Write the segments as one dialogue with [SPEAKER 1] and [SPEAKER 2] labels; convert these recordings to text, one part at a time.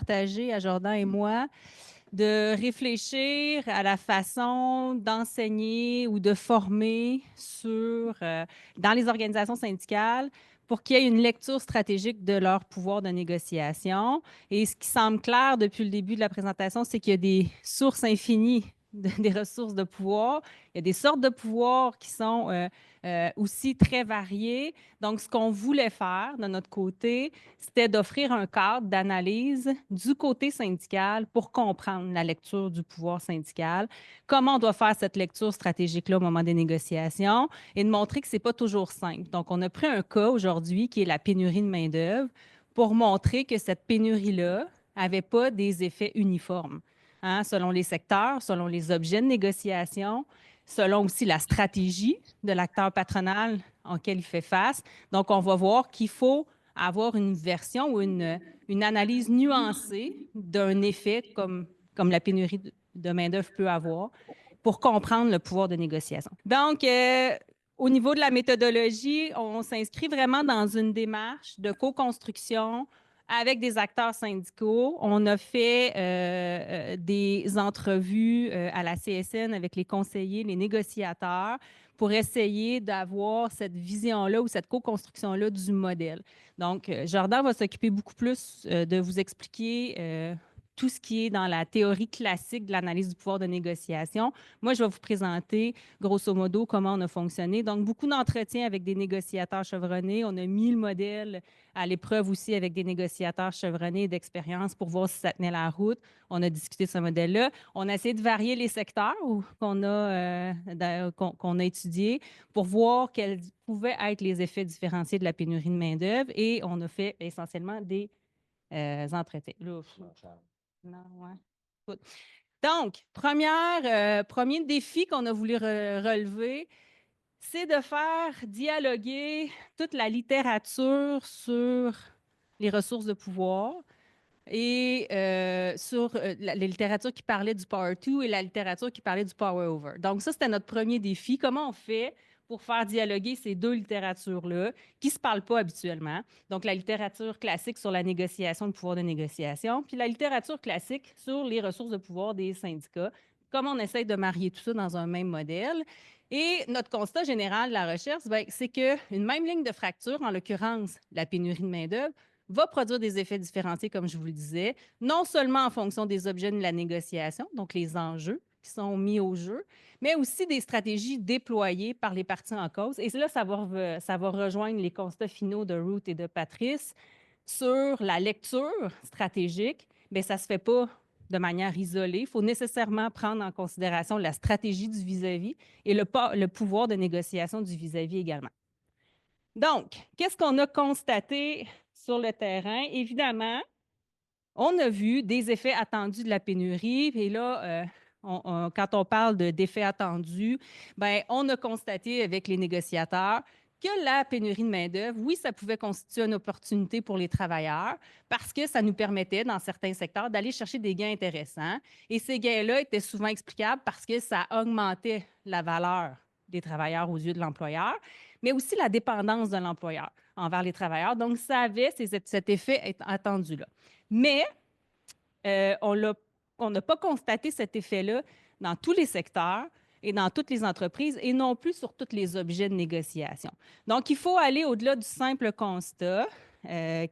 [SPEAKER 1] partagé à Jordan et moi de réfléchir à la façon d'enseigner ou de former dans les organisations syndicales pour qu'il y ait une lecture stratégique de leur pouvoir de négociation. Et ce qui semble clair depuis le début de la présentation, c'est qu'il y a des sources infinies des ressources de pouvoir. Il y a des sortes de pouvoirs qui sont aussi très variées. Donc, ce qu'on voulait faire de notre côté, c'était d'offrir un cadre d'analyse du côté syndical pour comprendre la lecture du pouvoir syndical, comment on doit faire cette lecture stratégique-là au moment des négociations et de montrer que ce n'est pas toujours simple. Donc, on a pris un cas aujourd'hui qui est la pénurie de main-d'œuvre pour montrer que cette pénurie-là n'avait pas des effets uniformes. Hein, selon les secteurs, selon les objets de négociation, selon aussi la stratégie de l'acteur patronal auquel il fait face. Donc, on va voir qu'il faut avoir une version ou une analyse nuancée d'un effet comme la pénurie de main-d'œuvre peut avoir pour comprendre le pouvoir de négociation. Donc, au niveau de la méthodologie, on s'inscrit vraiment dans une démarche de co-construction avec des acteurs syndicaux. On a fait des entrevues à la CSN avec les conseillers, les négociateurs, pour essayer d'avoir cette vision-là ou cette co-construction-là du modèle. Donc, Jordan va s'occuper beaucoup plus de vous expliquer tout ce qui est dans la théorie classique de l'analyse du pouvoir de négociation. Moi, je vais vous présenter, grosso modo, comment on a fonctionné. Donc, beaucoup d'entretiens avec des négociateurs chevronnés. On a mis le modèle à l'épreuve aussi avec des négociateurs chevronnés d'expérience pour voir si ça tenait la route. On a discuté de ce modèle-là. On a essayé de varier les secteurs qu'on a étudiés pour voir quels pouvaient être les effets différenciés de la pénurie de main-d'œuvre et on a fait essentiellement des entretiens. Là, non, ouais. Donc, premier défi qu'on a voulu relever, c'est de faire dialoguer toute la littérature sur les ressources de pouvoir et sur la littérature qui parlait du Power 2 et la littérature qui parlait du Power Over. Donc, ça, c'était notre premier défi. Comment on fait pour faire dialoguer ces deux littératures-là qui ne se parlent pas habituellement? Donc, la littérature classique sur la négociation, le pouvoir de négociation, puis la littérature classique sur les ressources de pouvoir des syndicats. Comment on essaye de marier tout ça dans un même modèle? Et notre constat général de la recherche, c'est qu'une même ligne de fracture, en l'occurrence la pénurie de main-d'œuvre, va produire des effets différenciés, comme je vous le disais, non seulement en fonction des objets de la négociation, donc les enjeux qui sont mis au jeu, mais aussi des stratégies déployées par les parties en cause. Et là, ça va rejoindre les constats finaux de Ruth et de Patrice sur la lecture stratégique. Bien, ça ne se fait pas de manière isolée. Il faut nécessairement prendre en considération la stratégie du vis-à-vis et le pouvoir de négociation du vis-à-vis également. Donc, qu'est-ce qu'on a constaté sur le terrain? Évidemment, on a vu des effets attendus de la pénurie. Et là, quand on parle d'effets attendus, ben, on a constaté avec les négociateurs que la pénurie de main-d'œuvre, oui, ça pouvait constituer une opportunité pour les travailleurs parce que ça nous permettait, dans certains secteurs, d'aller chercher des gains intéressants. Et ces gains-là étaient souvent explicables parce que ça augmentait la valeur des travailleurs aux yeux de l'employeur, mais aussi la dépendance de l'employeur envers les travailleurs. Donc, ça avait cet effet attendu-là. Mais on n'a pas constaté cet effet-là dans tous les secteurs et dans toutes les entreprises et non plus sur tous les objets de négociation. Donc, il faut aller au-delà du simple constat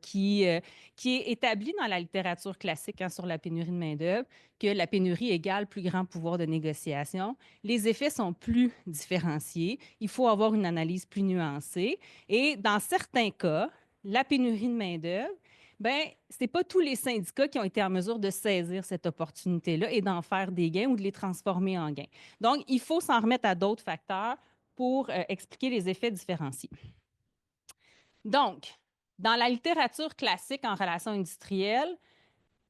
[SPEAKER 1] qui est établi dans la littérature classique sur la pénurie de main-d'œuvre, que la pénurie égale plus grand pouvoir de négociation. Les effets sont plus différenciés. Il faut avoir une analyse plus nuancée. Et dans certains cas, la pénurie de main-d'œuvre, bien, ce n'est pas tous les syndicats qui ont été en mesure de saisir cette opportunité-là et d'en faire des gains ou de les transformer en gains. Donc, il faut s'en remettre à d'autres facteurs pour expliquer les effets différenciés. Donc, dans la littérature classique en relations industrielles,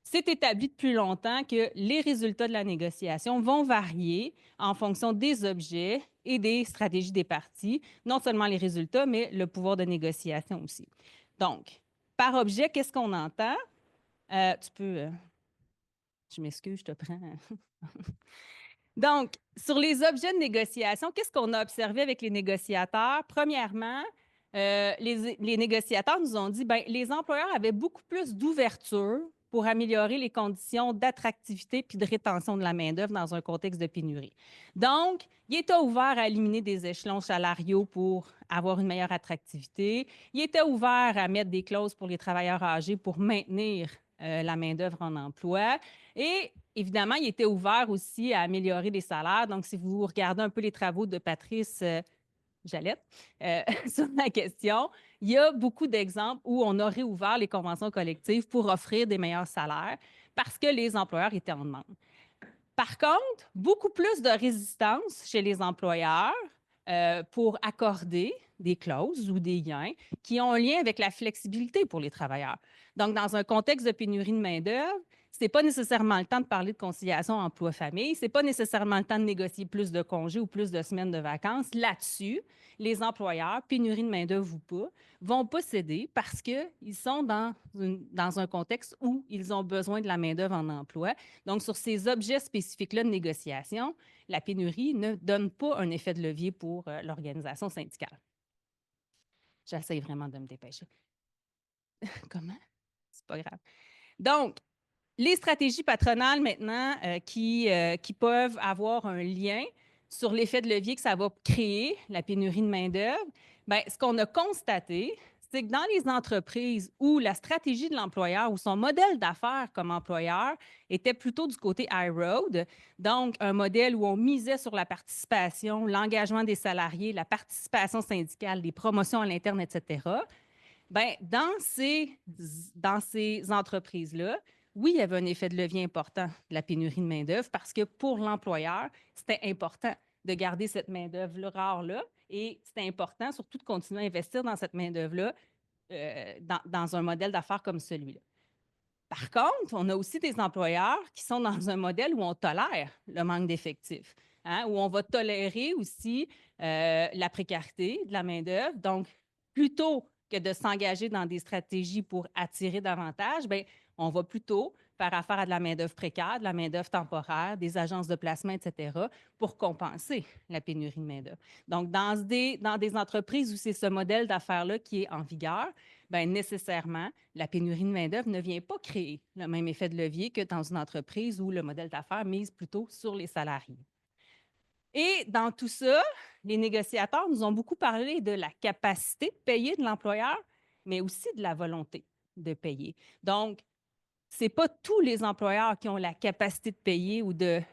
[SPEAKER 1] c'est établi depuis longtemps que les résultats de la négociation vont varier en fonction des objets et des stratégies des parties, non seulement les résultats, mais le pouvoir de négociation aussi. Donc, par objet, qu'est-ce qu'on entend? Tu peux. Je m'excuse, je te prends. Donc, sur les objets de négociation, qu'est-ce qu'on a observé avec les négociateurs? Premièrement, les négociateurs nous ont dit que les employeurs avaient beaucoup plus d'ouverture pour améliorer les conditions d'attractivité puis de rétention de la main-d'œuvre dans un contexte de pénurie. Donc, il était ouvert à éliminer des échelons salariaux pour avoir une meilleure attractivité. Il était ouvert à mettre des clauses pour les travailleurs âgés pour maintenir la main-d'œuvre en emploi. Et évidemment, il était ouvert aussi à améliorer les salaires. Donc, si vous regardez un peu les travaux de Patrice Jalette sur la question, il y a beaucoup d'exemples où on a réouvert les conventions collectives pour offrir des meilleurs salaires parce que les employeurs étaient en demande. Par contre, beaucoup plus de résistance chez les employeurs pour accorder des clauses ou des gains qui ont un lien avec la flexibilité pour les travailleurs. Donc, dans un contexte de pénurie de main-d'œuvre, ce n'est pas nécessairement le temps de parler de conciliation emploi-famille, ce n'est pas nécessairement le temps de négocier plus de congés ou plus de semaines de vacances. Là-dessus, les employeurs, pénurie de main-d'œuvre ou pas, vont pas céder parce qu'ils sont dans un contexte où ils ont besoin de la main-d'œuvre en emploi. Donc, sur ces objets spécifiques-là de négociation, la pénurie ne donne pas un effet de levier pour l'organisation syndicale. J'essaie vraiment de me dépêcher. Comment? C'est pas grave. Donc, les stratégies patronales maintenant qui peuvent avoir un lien sur l'effet de levier que ça va créer, la pénurie de main-d'œuvre, bien, ce qu'on a constaté, c'est que dans les entreprises où la stratégie de l'employeur ou son modèle d'affaires comme employeur était plutôt du côté high road, donc un modèle où on misait sur la participation, l'engagement des salariés, la participation syndicale, les promotions à l'interne, etc., bien, dans ces entreprises-là, oui, il y avait un effet de levier important de la pénurie de main-d'œuvre parce que pour l'employeur, c'était important de garder cette main-d'œuvre rare-là et c'était important surtout de continuer à investir dans cette main-d'œuvre-là dans un modèle d'affaires comme celui-là. Par contre, on a aussi des employeurs qui sont dans un modèle où on tolère le manque d'effectifs, hein, où on va tolérer aussi la précarité de la main-d'œuvre. Donc, plutôt que de s'engager dans des stratégies pour attirer davantage, bien, on va plutôt faire affaire à de la main-d'œuvre précaire, de la main-d'œuvre temporaire, des agences de placement, etc., pour compenser la pénurie de main-d'œuvre. Donc, dans des entreprises où c'est ce modèle d'affaires-là qui est en vigueur, bien, nécessairement, la pénurie de main-d'œuvre ne vient pas créer le même effet de levier que dans une entreprise où le modèle d'affaires mise plutôt sur les salariés. Et dans tout ça, les négociateurs nous ont beaucoup parlé de la capacité de payer de l'employeur, mais aussi de la volonté de payer. Donc, ce n'est pas tous les employeurs qui ont la capacité de payer ou de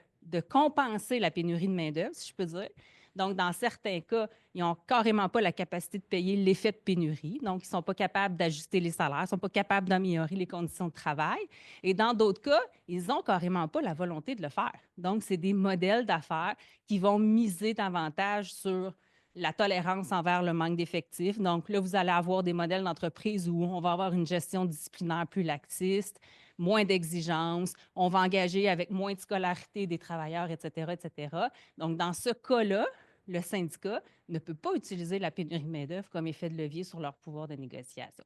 [SPEAKER 1] compenser la pénurie de main-d'œuvre, si je peux dire. Donc, dans certains cas, ils n'ont carrément pas la capacité de payer l'effet de pénurie. Donc, ils ne sont pas capables d'ajuster les salaires, ils ne sont pas capables d'améliorer les conditions de travail. Et dans d'autres cas, ils n'ont carrément pas la volonté de le faire. Donc, c'est des modèles d'affaires qui vont miser davantage sur la tolérance envers le manque d'effectifs. Donc, là, vous allez avoir des modèles d'entreprise où on va avoir une gestion disciplinaire plus laxiste, moins d'exigences, on va engager avec moins de scolarité des travailleurs, etc., etc. Donc, dans ce cas-là, le syndicat ne peut pas utiliser la pénurie de main-d'œuvre comme effet de levier sur leur pouvoir de négociation.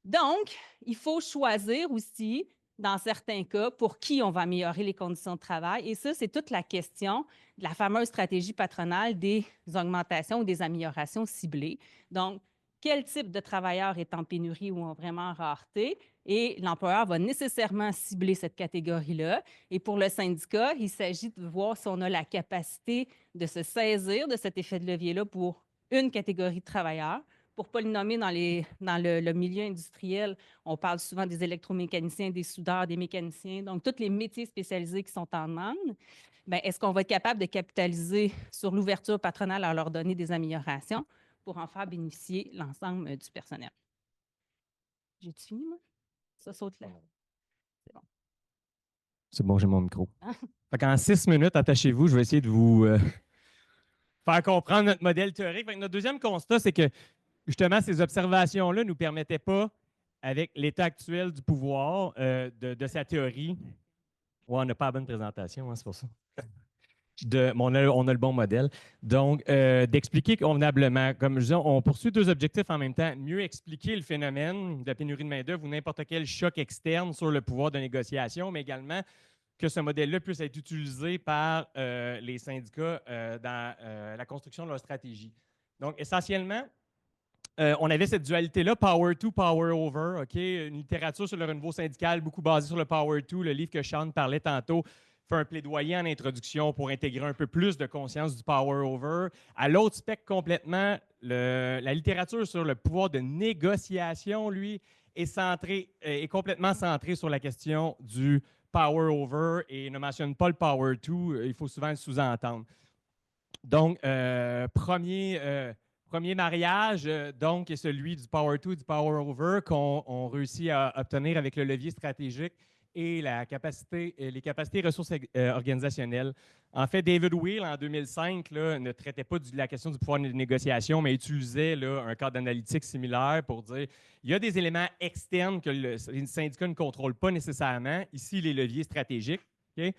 [SPEAKER 1] Donc, il faut choisir aussi, dans certains cas, pour qui on va améliorer les conditions de travail. Et ça, c'est toute la question de la fameuse stratégie patronale des augmentations ou des améliorations ciblées. Donc, quel type de travailleur est en pénurie ou en vraiment rareté? Et l'employeur va nécessairement cibler cette catégorie-là. Et pour le syndicat, il s'agit de voir si on a la capacité de se saisir de cet effet de levier-là pour une catégorie de travailleurs. Pour ne pas le nommer dans le milieu industriel, on parle souvent des électromécaniciens, des soudeurs, des mécaniciens, donc tous les métiers spécialisés qui sont en demande. Bien, est-ce qu'on va être capable de capitaliser sur l'ouverture patronale à leur donner des améliorations pour en faire bénéficier l'ensemble du personnel? J'ai-tu fini, moi? Ça saute là. C'est bon.
[SPEAKER 2] C'est bon, j'ai mon micro. En 6 minutes, attachez-vous, je vais essayer de vous faire comprendre notre modèle théorique. Notre deuxième constat, c'est que justement, ces observations-là ne nous permettaient pas, avec l'état actuel du pouvoir, de sa théorie. Ouais, on n'a pas la bonne présentation, hein, c'est pour ça. On a le bon modèle. Donc, d'expliquer convenablement, comme je disais, on poursuit deux objectifs en même temps. Mieux expliquer le phénomène de la pénurie de main-d'œuvre ou n'importe quel choc externe sur le pouvoir de négociation, mais également que ce modèle-là puisse être utilisé par les syndicats dans la construction de leur stratégie. Donc, essentiellement, on avait cette dualité-là, Power to, Power over, OK? Une littérature sur le renouveau syndical, beaucoup basée sur le Power to. Le livre que Sean parlait tantôt fait un plaidoyer en introduction pour intégrer un peu plus de conscience du Power over. À l'autre spectre complètement, la littérature sur le pouvoir de négociation, lui, est complètement centrée sur la question du Power over et ne mentionne pas le Power to. Il faut souvent le sous-entendre. Donc, premier mariage, donc, est celui du Power to, du Power over qu'on réussit à obtenir avec le levier stratégique et les capacités ressources organisationnelles. En fait, David Weil, en 2005, là, ne traitait pas de la question du pouvoir de négociation, mais utilisait là, un cadre analytique similaire pour dire il y a des éléments externes que le syndicat ne contrôle pas nécessairement. Ici, les leviers stratégiques. Okay?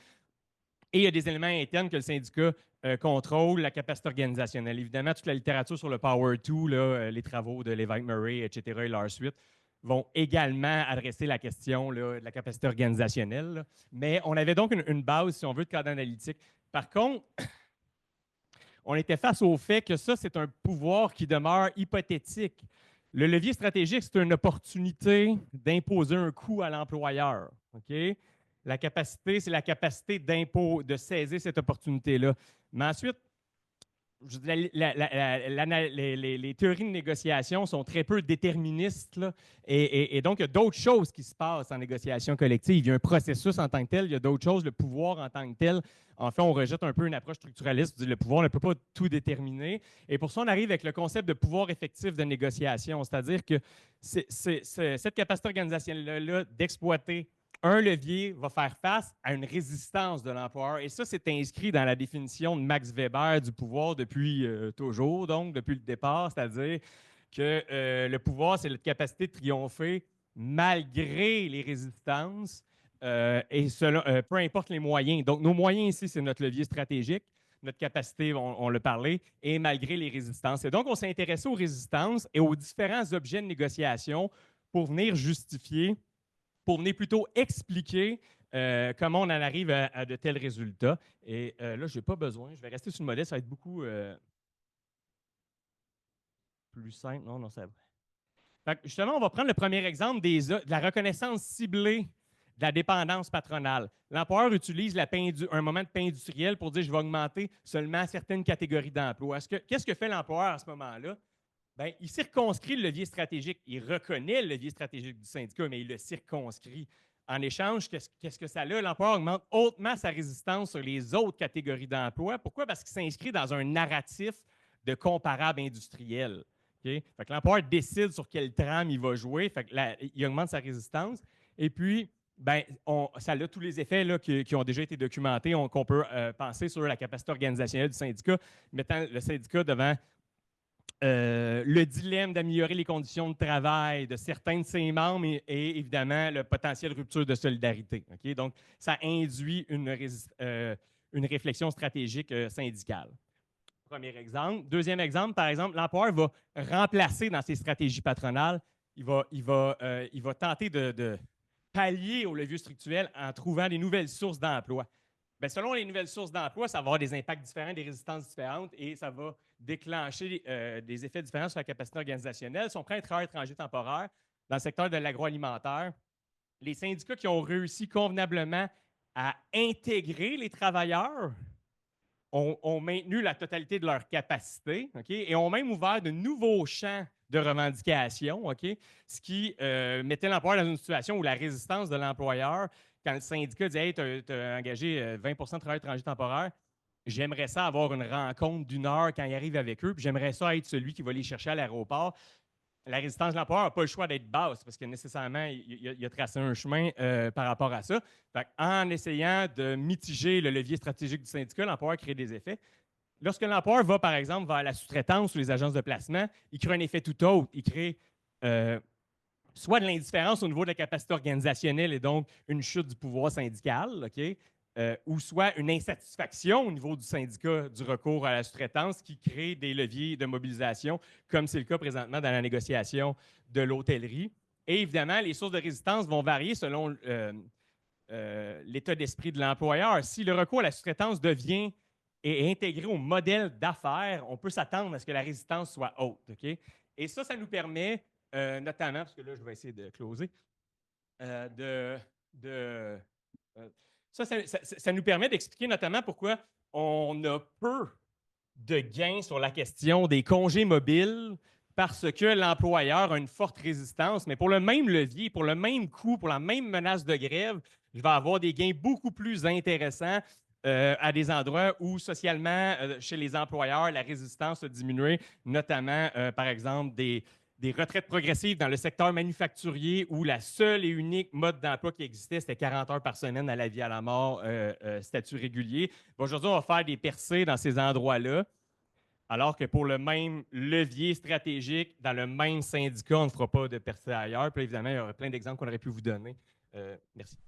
[SPEAKER 2] Et il y a des éléments internes que le syndicat contrôle, la capacité organisationnelle. Évidemment, toute la littérature sur le Power 2, là, les travaux de Lévesque Murray, etc., et leur suite, vont également adresser la question là, de la capacité organisationnelle. Là. Mais on avait donc une base, si on veut, de cadre analytique. Par contre, on était face au fait que ça, c'est un pouvoir qui demeure hypothétique. Le levier stratégique, c'est une opportunité d'imposer un coût à l'employeur. OK? La capacité, c'est la capacité de saisir cette opportunité-là. Mais ensuite, les théories de négociation sont très peu déterministes. Là, et donc, il y a d'autres choses qui se passent en négociation collective. Il y a un processus en tant que tel, il y a d'autres choses, le pouvoir en tant que tel. En fait, on rejette un peu une approche structuraliste. Le pouvoir ne peut pas tout déterminer. Et pour ça, on arrive avec le concept de pouvoir effectif de négociation, c'est-à-dire que cette capacité organisationnelle-là d'exploiter un levier va faire face à une résistance de l'employeur. Et ça, c'est inscrit dans la définition de Max Weber du pouvoir depuis toujours, donc depuis le départ, c'est-à-dire que le pouvoir, c'est la capacité de triompher malgré les résistances et peu importe les moyens. Donc, nos moyens ici, c'est notre levier stratégique, notre capacité, on l'a parlé, et malgré les résistances. Et donc, on s'est intéressé aux résistances et aux différents objets de négociation pour venir justifier pour venir plutôt expliquer comment on en arrive à de tels résultats. Et là, je n'ai pas besoin. Je vais rester sur le modèle. Ça va être beaucoup plus simple. Non, ça va. Justement, on va prendre le premier exemple de la reconnaissance ciblée de la dépendance patronale. L'employeur utilise un moment de pain industriel pour dire je vais augmenter seulement certaines catégories d'emplois. Qu'est-ce que fait l'employeur à ce moment-là? Bien, il circonscrit le levier stratégique. Il reconnaît le levier stratégique du syndicat, mais il le circonscrit. En échange, qu'est-ce que ça a? L'employeur augmente hautement sa résistance sur les autres catégories d'emplois. Pourquoi? Parce qu'il s'inscrit dans un narratif de comparable industriel. Okay? Fait que l'employeur décide sur quelle trame il va jouer. Fait que il augmente sa résistance. Et puis, ben, ça a tous les effets là, qui ont déjà été documentés, qu'on peut penser sur la capacité organisationnelle du syndicat, mettant le syndicat devant le dilemme d'améliorer les conditions de travail de certains de ses membres et évidemment le potentiel rupture de solidarité. Okay? Donc, ça induit une réflexion stratégique syndicale. Premier exemple. Deuxième exemple, par exemple, l'employeur va remplacer dans ses stratégies patronales, il va tenter de pallier au levier structurel en trouvant des nouvelles sources d'emploi. Bien, selon les nouvelles sources d'emploi, ça va avoir des impacts différents, des résistances différentes et ça va déclencher des effets différents sur la capacité organisationnelle. Si on prend un travail étranger temporaire dans le secteur de l'agroalimentaire, les syndicats qui ont réussi convenablement à intégrer les travailleurs ont maintenu la totalité de leur capacité okay, et ont même ouvert de nouveaux champs de revendication, okay, ce qui mettait l'employeur dans une situation où la résistance de l'employeur, quand le syndicat dit hey, tu as engagé 20 de travail étranger temporaire, j'aimerais ça avoir une rencontre d'une heure quand il arrive avec eux, puis j'aimerais ça être celui qui va les chercher à l'aéroport. La résistance de l'employeur n'a pas le choix d'être basse parce que nécessairement, il a tracé un chemin par rapport à ça. Fait en essayant de mitiger le levier stratégique du syndicat, l'employeur crée des effets. Lorsque l'employeur va, par exemple, vers la sous-traitance ou les agences de placement, il crée un effet tout autre. Il crée soit de l'indifférence au niveau de la capacité organisationnelle et donc une chute du pouvoir syndical, OK? Ou soit une insatisfaction au niveau du syndicat du recours à la sous-traitance qui crée des leviers de mobilisation, comme c'est le cas présentement dans la négociation de l'hôtellerie. Et évidemment, les sources de résistance vont varier selon l'état d'esprit de l'employeur. Si le recours à la sous-traitance devient et est intégré au modèle d'affaires, on peut s'attendre à ce que la résistance soit haute. Okay? Et ça nous permet notamment, parce que là, je vais essayer de closer, ça nous permet d'expliquer notamment pourquoi on a peu de gains sur la question des congés mobiles parce que l'employeur a une forte résistance, mais pour le même levier, pour le même coût, pour la même menace de grève, je vais avoir des gains beaucoup plus intéressants à des endroits où, socialement, chez les employeurs, la résistance a diminué, notamment, par exemple, des retraites progressives dans le secteur manufacturier où la seule et unique mode d'emploi qui existait, c'était 40 heures par semaine à la vie à la mort, statut régulier. Aujourd'hui, on va faire des percées dans ces endroits-là, alors que pour le même levier stratégique, dans le même syndicat, on ne fera pas de percées ailleurs. Puis évidemment, il y aurait plein d'exemples qu'on aurait pu vous donner. Merci.